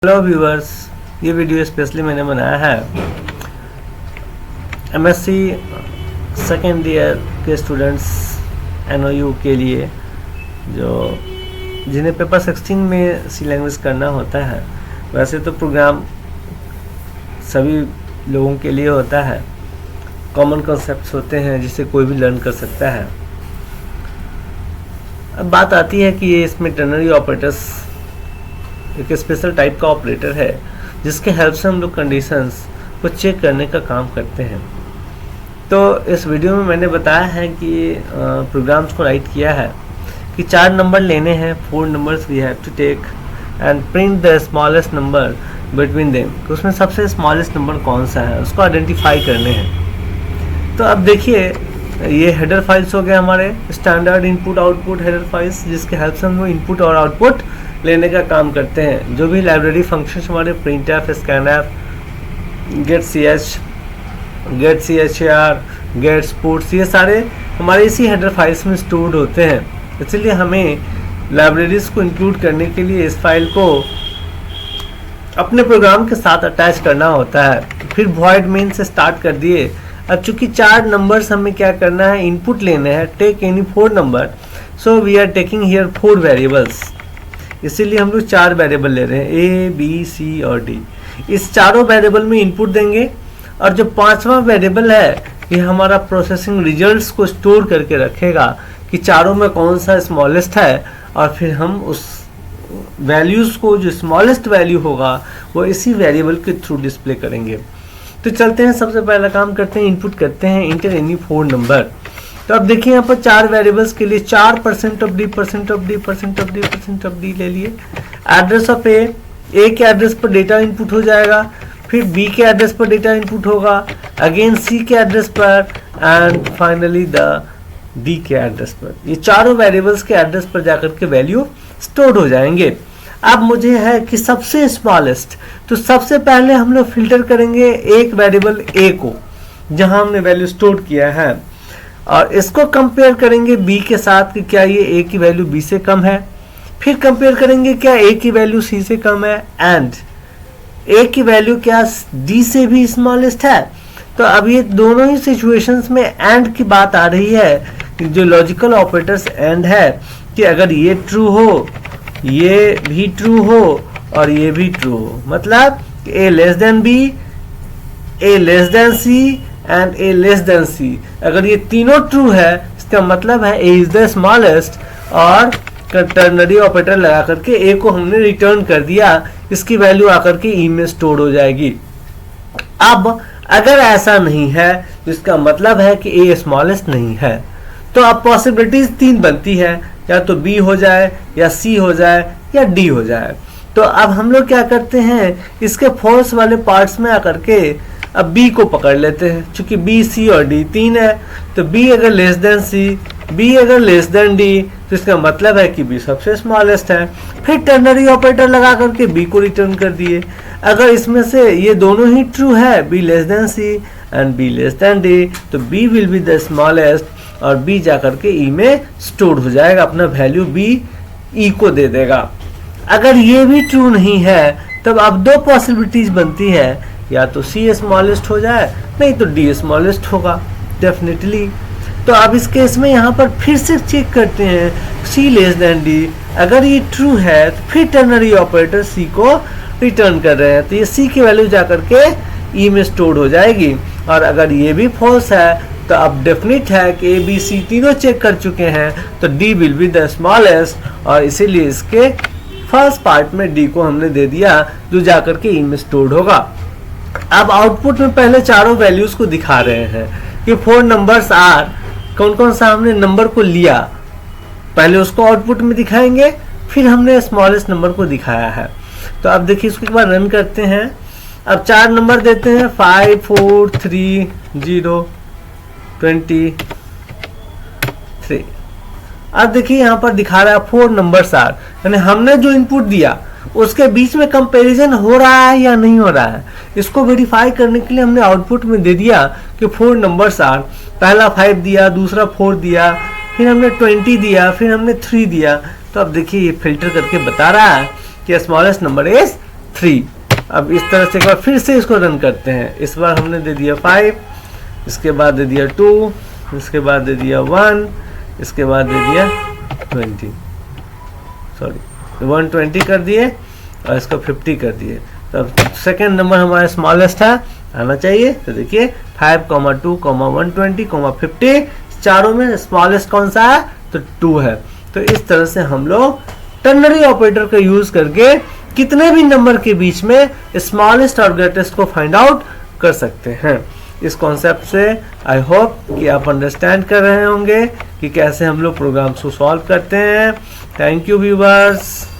Hello viewers, ये video specially मैंने बनाया है एमएससी सेकेंड ईयर के स्टूडेंट्स एनओयू के लिए, जो जिन्हें पेपर 16 में सी लैंग्वेज करना होता है। वैसे तो प्रोग्राम सभी लोगों के लिए होता है, कॉमन कॉन्सेप्ट्स होते हैं जिसे कोई भी लर्न कर सकता है। अब बात आती है कि ये इसमें टर्नरी ऑपरेटर्स एक स्पेशल टाइप का ऑपरेटर है जिसके हेल्प से हम लोग कंडीशंस को चेक करने का काम करते हैं। तो इस वीडियो में मैंने बताया है कि प्रोग्राम्स को राइट किया है कि 4 नंबर लेने हैं, 4 numbers we have to take and print the smallest number between them. तो उसमें सबसे स्मॉलेस्ट नंबर कौन सा है उसको आइडेंटिफाई करने हैं। तो अब देखिए, ये हेडर फाइल्स हो गए हमारे standard input output header files, जिसके हेल्प से हम लोग इनपुट और आउटपुट लेने का काम करते हैं। जो भी लाइब्रेरी फंक्शंस हमारे printf, scanf, getch, getchar, getputs, ये सारे हमारे इसी हेडर फाइल्स में स्टोर्ड होते हैं। इसलिए हमें लाइब्रेरीज को इंक्लूड करने के लिए इस फाइल को अपने प्रोग्राम के साथ अटैच करना होता है। फिर void main से स्टार्ट कर दिए। अब चूंकि 4 नंबर्स हमें क्या करना है, इनपुट लेने हैं, take any 4 number, so we are taking here 4 variables. इसीलिए हम लोग 4 वेरिएबल ले रहे हैं, ए बी सी और डी। इस चारों वेरिएबल में इनपुट देंगे और जो 5वां वेरिएबल है ये हमारा प्रोसेसिंग रिजल्ट्स को स्टोर करके रखेगा कि चारों में कौन सा स्मॉलेस्ट है, और फिर हम उस वैल्यूज़ को, जो स्मॉलेस्ट वैल्यू होगा वो इसी वेरिएबल के थ्रू डिस्प्ले करेंगे। तो चलते हैं, सबसे पहला काम करते हैं, इनपुट करते हैं इंटर एनी 4 नंबर। तो अब देखिए यहाँ पर 4 वेरिएबल्स के लिए 4% of D, percent of D, percent of D, percent of D ले लिए। एड्रेस ऑफ ए के एड्रेस पर डेटा इनपुट हो जाएगा, फिर बी के एड्रेस पर डेटा इनपुट होगा, अगेन सी के एड्रेस पर, एंड फाइनली द डी के एड्रेस पर। ये चारों वेरिएबल्स के एड्रेस पर जाकर के वैल्यू स्टोर हो जाएंगे। अब मुझे है कि सबसे स्मॉलेस्ट, तो सबसे पहले हम लोग फिल्टर करेंगे एक वेरिएबल ए को जहां हमने वैल्यू स्टोर किया है, और इसको कंपेयर करेंगे बी के साथ कि क्या ये ए की वैल्यू बी से कम है। फिर कंपेयर करेंगे क्या ए की वैल्यू सी से कम है, एंड ए की वैल्यू क्या डी से भी स्मॉलेस्ट है। तो अब ये दोनों ही सिचुएशंस में एंड की बात आ रही है, जो लॉजिकल ऑपरेटर्स एंड है कि अगर ये ट्रू हो, ये भी ट्रू हो और ये भी ट्रू हो, मतलब A less than B, A less than C and A less than C. अगर ये तीनों ट्रू है इसका मतलब है ए इज द स्मॉलेस्ट, और टर्नरी ऑपरेटर लगा करके ए को हमने रिटर्न कर दिया, इसकी वैल्यू आकर के ई में स्टोर हो जाएगी। अब अगर ऐसा नहीं है तो इसका मतलब है कि ए स्मॉलेस्ट नहीं है। तो अब पॉसिबिलिटीज 3 बनती है, या तो बी हो जाए, या सी हो जाए, या डी हो जाए। तो अब हम लोग क्या करते हैं, इसके फॉल्स वाले पार्ट्स में आकर के अब बी को पकड़ लेते हैं। चूंकि बी, सी और डी 3 है, तो बी अगर लेस देन सी, बी अगर लेस देन डी, तो इसका मतलब है कि बी सबसे स्मॉलेस्ट है। फिर टर्नरी ऑपरेटर लगा करके बी को रिटर्न कर दिए। अगर इसमें से ये दोनों ही ट्रू है, B less than C and B less than D, तो B will be the smallest, और बी जाकर के ई में स्टोर हो जाएगा, अपना वैल्यू बी ई को दे देगा। अगर ये भी ट्रू नहीं है तब अब 2 पॉसिबिलिटीज बनती है, या तो सी स्मॉलेस्ट हो जाए, नहीं तो डी स्मॉलेस्ट होगा डेफिनेटली। तो अब इस केस में यहाँ पर फिर से चेक करते हैं सी लेस देन डी। अगर ये ट्रू है तो फिर टर्नरी ऑपरेटर सी को रिटर्न कर रहे हैं, तो ये सी की वैल्यू जाकर के ई में स्टोर हो जाएगी। और अगर ये भी फॉल्स है तो अब डेफिनेट है कि ए बी सी तीनों चेक कर चुके हैं, तो D will be the smallest, और इसीलिए इसके फर्स्ट पार्ट में डी को हमने दे दिया, जो जाकर के ई में स्टोर्ड होगा। अब आउटपुट में पहले चारों वैल्यूज को दिखा रहे हैं कि 4 नंबर्स आर, कौन कौन सा हमने नंबर को लिया, पहले उसको आउटपुट में दिखाएंगे, फिर हमने स्मॉलेस्ट नंबर को दिखाया है। तो अब देखिए, इसको एक बार रन करते हैं। अब 4 नंबर देते हैं, 5 4 3 0 23। अब देखिए यहाँ पर दिखा रहा है 4 नंबर्स आर, यानी हमने जो इनपुट दिया उसके बीच में कंपैरिजन हो रहा है या नहीं हो रहा है। इसको वेरीफाई करने के लिए हमने आउटपुट में दे दिया कि 4 नंबर्स आर, पहला 5 दिया, दूसरा 4 दिया, फिर हमने 20 दिया, फिर हमने 3 दिया। तो अब देखिए ये फिल्टर करके बता रहा है कि स्मॉलेस्ट नंबर इज 3। अब इस तरह से एक बार फिर से इसको रन करते हैं। इस बार हमने दे दिया 5, इसके बाद दे दिया 2, इसके बाद दे दिया 1, इसके बाद दे दिया 20, सॉरी 120 कर दिए और इसको 50 कर दिए। तो सेकेंड नंबर हमारा स्मॉलेस्ट था, आना चाहिए। तो देखिए 5, 2, 120, 50, चारों में स्मॉलेस्ट कौन सा है? तो 2 है। तो इस तरह से हम लोग टर्नरी ऑपरेटर का यूज करके कितने भी नंबर के बीच में स्मॉलेस्ट और ग्रेटेस्ट को फाइंड आउट कर सकते हैं। इस कॉन्सेप्ट से आई होप कि आप अंडरस्टैंड कर रहे होंगे कि कैसे हम लोग प्रोग्राम्स को सॉल्व करते हैं। Thank you viewers.